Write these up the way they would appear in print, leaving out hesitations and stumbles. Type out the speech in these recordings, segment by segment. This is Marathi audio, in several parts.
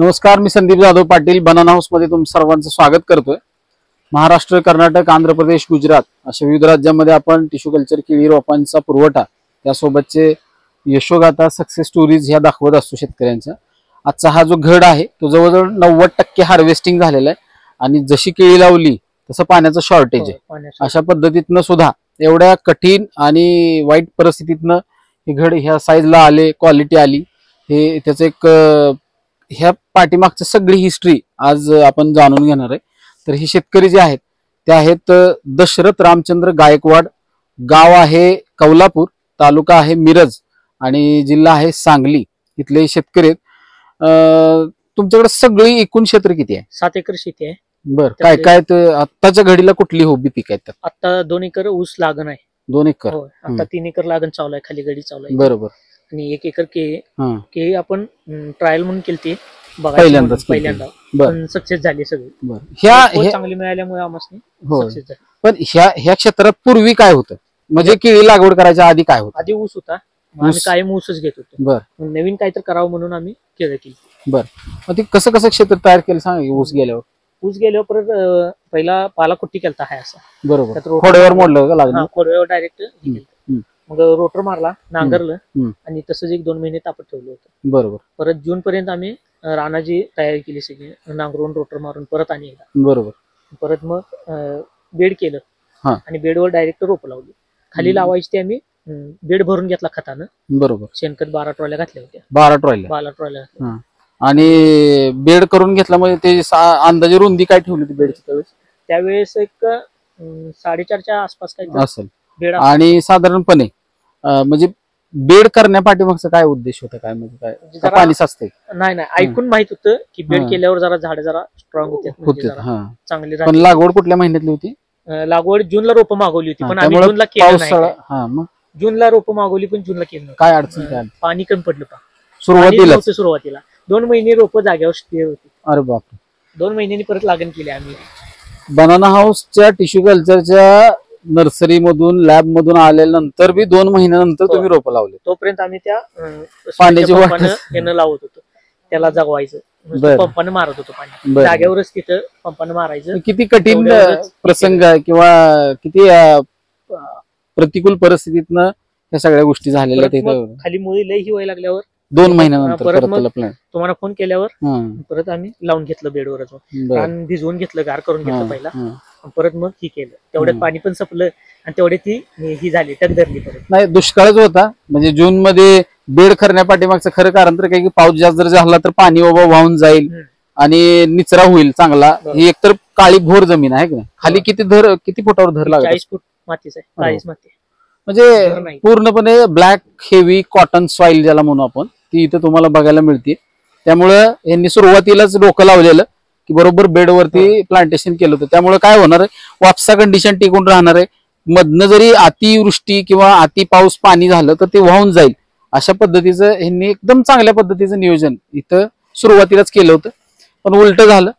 नमस्कार, मी संदीप जाधव पाटील बनाना हाऊस मध्ये तुमचं सर्वांचं स्वागत करतोय। महाराष्ट्र, कर्नाटक, आंध्र प्रदेश, गुजरात अशा विविध राज्यांमध्ये आपण टिश्यू कल्चर केळी रोपांचा पुरवठा त्यासोबतचे यशोगाथा सक्सेस स्टोरीज ह्या दाखवत असतो शेतकऱ्यांचा। आजचा हा जो घड आहे तो जवळजवळ 90% हार्वेस्टिंग झालेला आहे आणि जशी केळी लावली तसं पाण्याचं शॉर्टेज आहे। अशा पद्धतीतनं सुद्धा एवढ्या कठीण आणि वाईट परिस्थितीतनं हे घड ह्या साईजला आले, क्वालिटी आली, हे त्याचं एक ह्या पाठीमागची सगळी हिस्ट्री आज आपण जाणून घेणार आहे। तर हे शेतकरी जे आहेत ते आहेत दशरथ रामचंद्र गायकवाड, गाव आहे कौलापूर, तालुका आहे मिरज आणि जिल्हा आहे सांगली, इथले शेतकरी आहेत। तुमच्याकडे सगळी एकूण क्षेत्र किती आहे? 7 एकर शेती आहे। बर, काय काय आत्ताच्या घडीला कुठली हॉबी पीक आहेत? आता 2 एकर ऊस लागण आहे। 2 एकर? आता 3 एकर लागण चालू आहे, खाली गडी चालू आहे। बरोबर। आणि 1 एकर केळी आपण ट्रायल म्हणून केलती पहिल्यांदा, पण सक्सेस झाली सगळी। चांगली मिळाल्यामुळे आम्हाला सक्सेस झाली। पण ह्या क्षेत्रात पूर्वी काय होतं, म्हणजे केळी लागवड करायच्या आधी काय होतं? आधी ऊस होता, आम्ही कायम ऊसच घेत होतो। बर, नवीन काहीतरी करावं म्हणून आम्ही केळी केली। बर, मग ते कसं कसं क्षेत्र तयार केलं सांग? ऊस गेल्यावर परत पहिला पाला कुट्टी केलता हाय असा। बरोबर, खोड्यावर मोडलं का लागलं? खोड्यावर डायरेक्ट मग रोटर मारला, नांगरलं आणि तसंच 1-2 महिने तापत ठेवलं होतं। बरोबर। परत जून पर्यंत आम्ही रानाची तयारी केली सगळी, नांगरून रोटर मारून परत आणि एकदा। बरोबर। परत मग बेड केलं आणि बेडवर डायरेक्ट रोप लावली। खाली लावायची ते आम्ही बेड भरून घेतला खतानं। बरोबर। शेणखत 12 ट्रॉल्या घातल्या होत्या। 12 ट्रॉल्या आणि बेड करून घेतला म्हणजे ते अंदाजे रुंदी काय ठेवली होती बेडची त्यावेळेस? एक 4.5च्या आसपास काही असेल बेड। आणि साधारणपणे म्हणजे बेड करण्यापाठीमागचा काय उद्देश होता, काय म्हणजे काय पाणी साचतंय? नाही, ऐकून माहित होतं की बेड केल्यावर जरा झाड जरा स्ट्रॉंग होते, चांगले। पण लागवड कुठल्या महिन्यातली होती? लागवड जूनला रोपं मागवली होती, पण आम्ही जूनला केलं नाही। जूनला रोपं मागवली पण जूनला केलं नाही। काय अडचण? पाणी कमी पडलं सुरुवातीला 2 महिने रोपं जाग्यावर स्थिर होती। अरे बाप, 2 महिन्यांनी परत लागण केली आम्ही। बनाना हाऊसच्या टिश्यू कल्चरच्या नर्सरी मधून, लॅब मधून आल्यानंतर बी 2 महिन्यानंतर तुम्ही रोपं लावले? तोपर्यंत आम्ही त्या पाण्याची यानं लावत होतो, त्याला जगवायचं, पंपानं मारत होतो पाणी जागेवरच, तिथं पंपानं मारायचं। किती कठीण प्रसंग आहे किंवा किती प्रतिकूल परिस्थितीतनं ह्या सगळ्या गोष्टी झालेल्या तिथं? खाली मुळी लई ही व्हायला लागल्यावर 2 महिन्यानंतर परत तुम्हाला फोन केल्यावर परत आम्ही लावून घेतलं बेडवरच, कारण भिजवून घेतलं, गार करून घेतलं पहिला, परत मग ही केलं। तेवढ्यात पाणी पण संपलं आणि तेवढ्यात ही झाली, टक धरली। परत नाही, दुष्काळच होता म्हणजे जून मध्ये बेड करण्यापाठीमागचं खरं कारण तर काय की पाऊस जास्त जर झाला तर पाणी वाहून जाईल आणि निचरा होईल चांगला। ही एकतर काळी भोर जमीन आहे का? खाली किती फुटावर धर लागला? 40 फूट मातीच आहे, काळीच माती, म्हणजे पूर्णपणे ब्लॅक हेवी कॉटन सॉइल ज्याला म्हणू आपण, ती इथं तुम्हाला बघायला मिळते। त्यामुळं यांनी सुरुवातीलाच डोकं लावलेलं की बरोबर बेडवरती प्लांटेशन केलं होतं। त्यामुळे काय होणार आहे, वापसा कंडिशन टिकून राहणार आहे। मधनं जरी अतिवृष्टी किंवा अति पाऊस पाणी झालं तर ते वाहून जाईल, अशा पद्धतीचं यांनी एकदम चांगल्या पद्धतीचं नियोजन इथं सुरुवातीलाच केलं होतं। पण उलट झालं,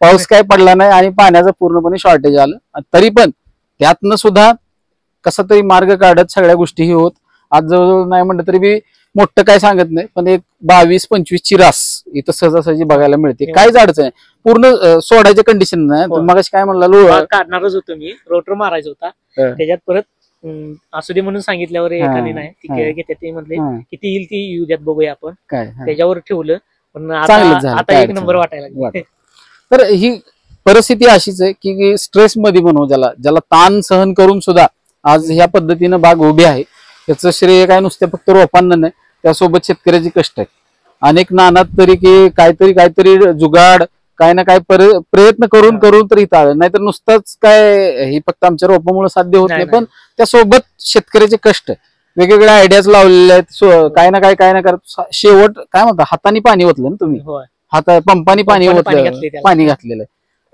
पाऊस काय पडला नाही आणि पाण्याचं पूर्णपणे शॉर्टेज आलं। तरी पण त्यातनं सुद्धा कसा तरी मार्ग काढत सगळ्या गोष्टी ही होत आज जवळजवळ नाही म्हणलं तरी बी मोठं काय सांगत नाही, पण एक 22-25 ची रास इथं सहजासहजी बघायला मिळते। काहीच अडचण आहे, पूर्ण सोडायच्या कंडिशन नाही। मग काय म्हणला, काढणारच होतो मी, रोटर मारायचा होता त्याच्यात, परत असू दे म्हणून सांगितल्यावर एकाने नाही, ती केळ घेते ते म्हणले किती येईल ती येऊ द्यात, बघूया आपण, त्याच्यावर ठेवलं। पण आता 1 नंबर वाटायला लागला। तर ही परिस्थिती अशीच आहे की स्ट्रेस मध्ये म्हणू, ज्याला ताण सहन करून सुद्धा आज ह्या पद्धतीनं बाग उभी आहे। याचं श्रेय काय नुसते फक्त रोपांना नाही, त्यासोबत शेतकऱ्याची कष्ट आहेत। अनेक नानात तरी की काहीतरी जुगाड, काय ना काय प्रयत्न करून तर इथं आलं, नाहीतर नुसतंच काय ही फक्त आमच्या रोपामुळे साध्य होत नाही, पण त्यासोबत शेतकऱ्याचे कष्ट, वेगवेगळ्या आयडियाज लावलेल्या आहेत, काय ना काय करत शेवट काय म्हणता, हाताने पाणी ओतलं ना तुम्ही, पंपानी पाणी घातलेलं।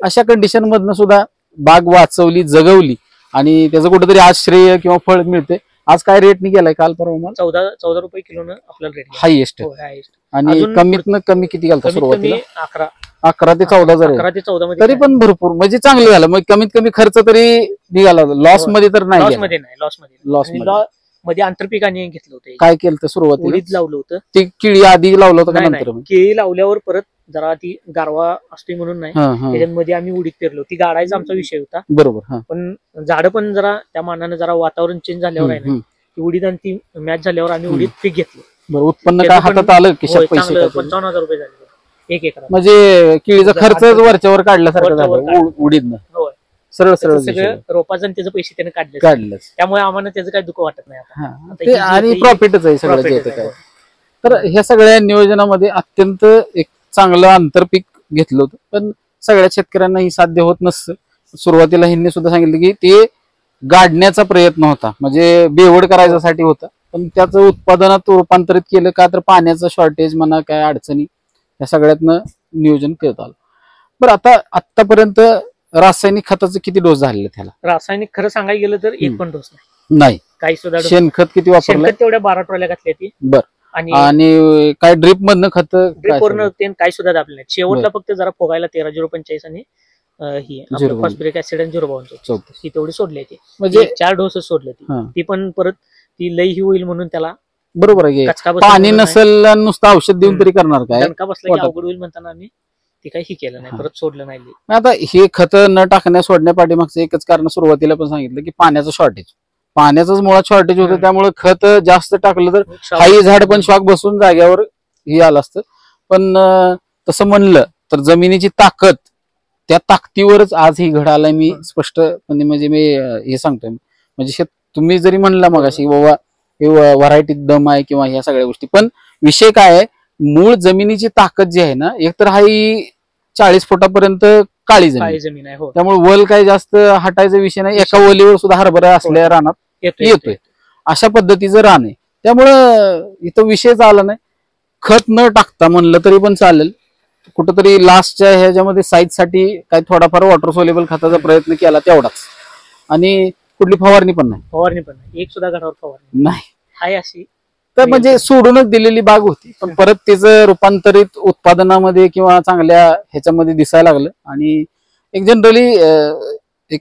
अशा कंडिशन मधनं सुद्धा बाग वाचवली, जगवली आणि त्याचं कुठेतरी आज श्रेय किंवा फळ मिळते। आज काय रेटनी गेलाय काल परवा? 14 रुपये किलोनं आपल्याला रेट हायएस्ट। आणि कमीतनं कमी किती गेला सुरुवातीला? 11 ते 14 जर, तरी पण भरपूर म्हणजे चांगलं झालं। मग कमीत कमी खर्च तरी निघाला, लॉस मध्ये तर नाही? लॉस मध्ये मध्ये आंतरपिकाने घेतलं होतं. काय केलं तर सुरुवातीला उडीद लावलं होतं. ती केळी आधी लावलं होतं का नंतर? केळी लावल्यावर परत जरा ती गारवा असते म्हणून नाही, त्याच्यामध्ये आम्ही उडीद पेरलो. ती गाडायचा आमचा विषय होता. बरोबर. पण झाडं पण जरा त्या मानाने जरा वातावरण चेंज झाल्यावर आहे ना, ती उडीद आणि ती मॅच झाल्यावर आम्ही उडीद पीक घेतलं. उत्पन्न काय हातात आलं? 55,000 रुपये झाले 1 एकरात. म्हणजे केळीचा खर्च वरच्यावर काढल्यासारखं झालं उडीदनं. सरळ सगळं रोपाचं आणि त्याचे पैसे त्याने काढले, त्यामुळे आम्हाला त्याचं काही दुःख वाटत नाही आता. आणि प्रॉफिटच आहे सगळं. तर ह्या सगळ्या नियोजनामध्ये अत्यंत एक चांगलं आंतरपीक घेतलं होतं, पण सगळ्या शेतकऱ्यांना ही साध्य होत नसतं. सुरुवातीला ह्यांनी सुद्धा सांगितलं की ते गाडण्याचा प्रयत्न होता, म्हणजे बेवड करायच्यासाठी होता, पण त्याचं उत्पादनात रूपांतरित केलं का तर पाण्याचं शॉर्टेज म्हणा, काय अडचणी, या सगळ्यातनं नियोजन करत आलं. बरं, आतापर्यंत रासायनिक खताचे किती डोस झाले त्याला? रासायनिक खरं सांगायला गेलं तर एक पण डोस नाही. काही सुद्धा शेणखत किती वापरलं? तेवढ्या 12 ट्रॉल्या घातल्या ती. बरं. आणि काय ड्रिप मधनं खत? पूर्ण काही सुद्धा दाबले नाही. शेवटला फक्त जरा फोगायला 13-0-45 आणि ही फॉस्फरिक ऍसिड आणि 0-52 ही तेवढी सोडली ती. म्हणजे 4 डोस सोडले ती पण परत ती लई ही होईल म्हणून त्याला. बरोबर आहे. पाणी नसेल नुसतं औषध देऊन तरी करणार काय? दणका बसला की अवघड होईल म्हणताना आम्ही ते काही केलं नाही, परत सोडलं नाही. आता हे खत न टाकण्या सोडण्या पाठीमागचं एकच कारण सुरुवातीला पण सांगितलं की पाण्याचं शॉर्टेज. पाण्याचंच मुळात शॉर्टेज होतं, त्यामुळे खत जास्त टाकलं तर काही झाड पण शॉक बसून जाग्यावर हे आलं असतं. पण तसं म्हणलं तर जमिनीची ताकद, त्या ताकदीवरच आज ही घड आलाय. मी स्पष्टपणे म्हणजे मी हे सांगतोय. म्हणजे तुम्ही जरी म्हणला मग अशी बाबा हे व्हरायटी दम आहे किंवा ह्या सगळ्या गोष्टी, पण विषय काय आहे, मूळ जमिनीची ताकद जी आहे ना, एकतर हा 40 फुटापर्यंत काळी जमीन आहे, त्यामुळे वल काय जास्त हटायचा विषय नाही. एका वलीवर सुद्धा हरभरा असल्या रानात येतोय, अशा पद्धतीचं रान आहे. त्यामुळं इथं विषयच आला नाही. खत न टाकता म्हणलं तरी पण चालेल. कुठंतरी लास्टच्या ह्याच्यामध्ये साईज साठी काय थोडाफार वॉटर सोल्युबल खताचा प्रयत्न केला तेवढाच, आणि कुठली फवारणी पण नाही. एक सुद्धा घडावर फवारणी नाही अशी. तर म्हणजे सोडूनच दिलेली बाग होती, पण परत त्याचं रूपांतरित उत्पादनामध्ये किंवा चांगल्या ह्याच्यामध्ये दिसायला लागलं. आणि एक जनरली एक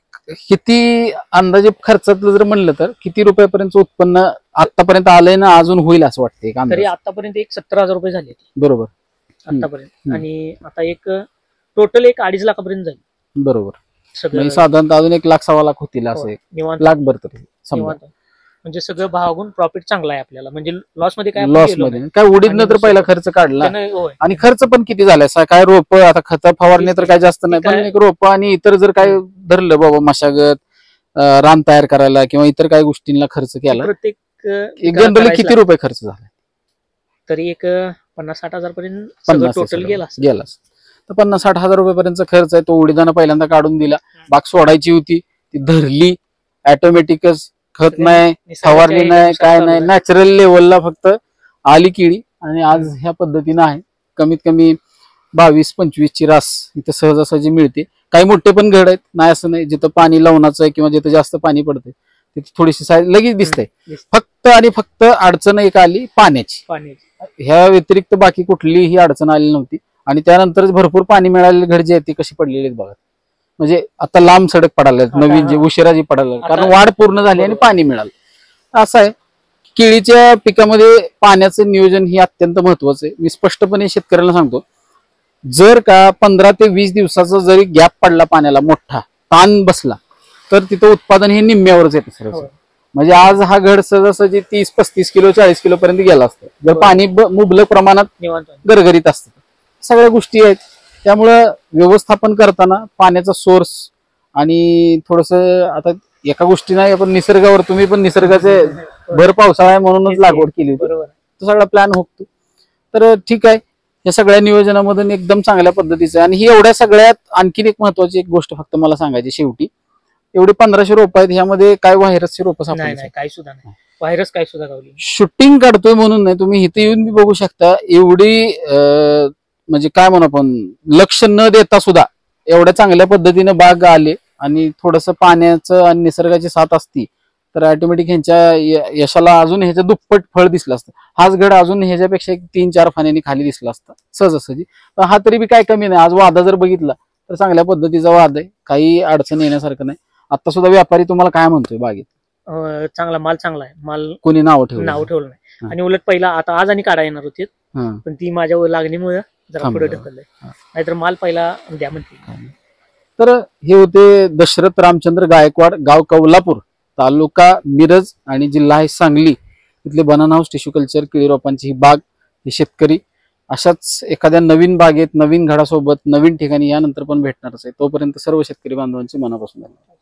किती अंदाजे खर्चातलं जर म्हणलं तर किती रुपयापर्यंत उत्पन्न आतापर्यंत आलंय ना, अजून होईल असं वाटतंय? तरी आतापर्यंत 70,000 रुपये झाले. बरोबर आतापर्यंत. आणि आता टोटल 2.5 लाखापर्यंत जाईल. बरोबर. साधारणतः अजून 1 लाख 1.25 लाख होतील असं. 1 लाख भर तरी म्हणजे सगळं भागून प्रॉफिट चांगला आहे आपल्याला. म्हणजे लॉस मध्ये काय उडीदनं तर पहिला खर्च काढला, आणि खर्च पण किती झालाय काय? रोप आता खत फवारणी तर काय जास्त नाही, पण एक रोप आणि इतर जर काय धरलं बाबा मशागत, रान तयार करायला किंवा इतर काही गोष्टींना खर्च केला, प्रत्येक जनरली किती रुपये खर्च झाला? तरी 50-60 हजार पर्यंत टोटल गेला. तर 50-60 हजार रुपयापर्यंत खर्च आहे. तो उडीदाना पहिल्यांदा काढून दिला, बाग सोडायची होती, ती धरली ऑटोमॅटिकच. खत नाही, फवारणी नाही, काय नाही, नॅचरल लेवलला फक्त आली केळी. आणि आज ह्या पद्धतीनं आहे. कमीत कमी 22-25 ची रास इथं सहजासहजी मिळते. काही मोठे पण घड आहेत, नाही असं नाही. जिथं पाणी लावण्याचं आहे किंवा जिथं जास्त पाणी पडतंय तिथे थोडीशी साईज लगेच दिसतंय. फक्त आणि फक्त अडचण एक आली पाण्याची. ह्या व्यतिरिक्त बाकी कुठलीही अडचण आली नव्हती. आणि त्यानंतरच भरपूर पाणी मिळालेले घड जे आहेत ते कशी पडलेले आहेत बघा. म्हणजे आता लांब सडक पडाले, नवीन जे उशिरा जे पडाले, कारण वाढ पूर्ण झाली आणि पाणी मिळालं. असं आहे, केळीच्या पिकामध्ये पाण्याचं नियोजन हे अत्यंत महत्वाचं आहे. मी स्पष्टपणे शेतकऱ्यांना सांगतो, जर का 15 ते 20 दिवसाचा जरी गॅप पडला, पाण्याला मोठा ताण बसला, तर तिथं उत्पादन हे निम्म्यावरच येतं सर. म्हणजे आज हा घड सहजासहजी 30-35 किलो 40 किलो पर्यंत गेला असतं जर पाणी मुबलक प्रमाणात गरगरीत असतं. सगळ्या गोष्टी आहेत. त्यामुळं व्यवस्थापन करताना पाण्याचा सोर्स आणि थोडस, आता एका गोष्टी नाही, आपण निसर्गावर, तुम्ही पण निसर्गाचे भर पावसाळा आहे म्हणूनच लागवड केली होती, तो सगळा प्लॅन होतो. तर ठीक आहे, या सगळ्या नियोजनामधून एकदम चांगल्या पद्धतीचं. आणि ही एवढ्या सगळ्यात आणखीन एक महत्वाची एक गोष्ट फक्त मला सांगायची शेवटी, एवढे 1500 रोप आहेत, ह्यामध्ये काय व्हायरसचे रोप सापडले? काही सुद्धा नाही, व्हायरस काही सुद्धा गावली. शूटिंग काढतोय म्हणून नाही, तुम्ही इथे येऊन बी बघू शकता. एवढी म्हणजे काय म्हणू आपण, लक्ष न देता सुद्धा एवढ्या चांगल्या पद्धतीने बाग आले. आणि थोडस पाण्याचं आणि निसर्गाची साथ असती तर ऑटोमॅटिक ह्यांच्या यशाला अजून ह्याच्या दुप्पट फळ दिसलं असतं. हाच घड अजून ह्याच्यापेक्षा 3-4 फाण्याने खाली दिसला असता सहजासहजी. पण हा तरी बी काय कमी नाही. आज वादा जर बघितला तर चांगल्या पद्धतीचा वाद आहे, काही अडचण येण्यासारखं नाही. आता सुद्धा व्यापारी तुम्हाला काय म्हणतोय बागेत? चांगला माल चांगला आहे. माल कोणी नाव ठेवलं नाही. हा. आणि उलट पहिला आता आज आणि काढा येणार होते, हा. पण ती माझ्यावर लागणीमुळे जरा पुढे ढकललंय. नाहीतर माल पहिला द्या म्हणते. तर हे होते दशरथ रामचंद्र गायकवाड, गाव कौलापूर, तालुका मिरज आणि जिल्हा आहे सांगली. तिथले बनाना हाऊस टिश्यू कल्चर केळी रोपांची ही बाग, हे शेतकरी अशाच एखाद्या नवीन बागेत नवीन घडासोबत नवीन ठिकाणी यानंतर पण भेटणारच आहे. तोपर्यंत सर्व शेतकरी बांधवांचे मनापासून धन्यवाद.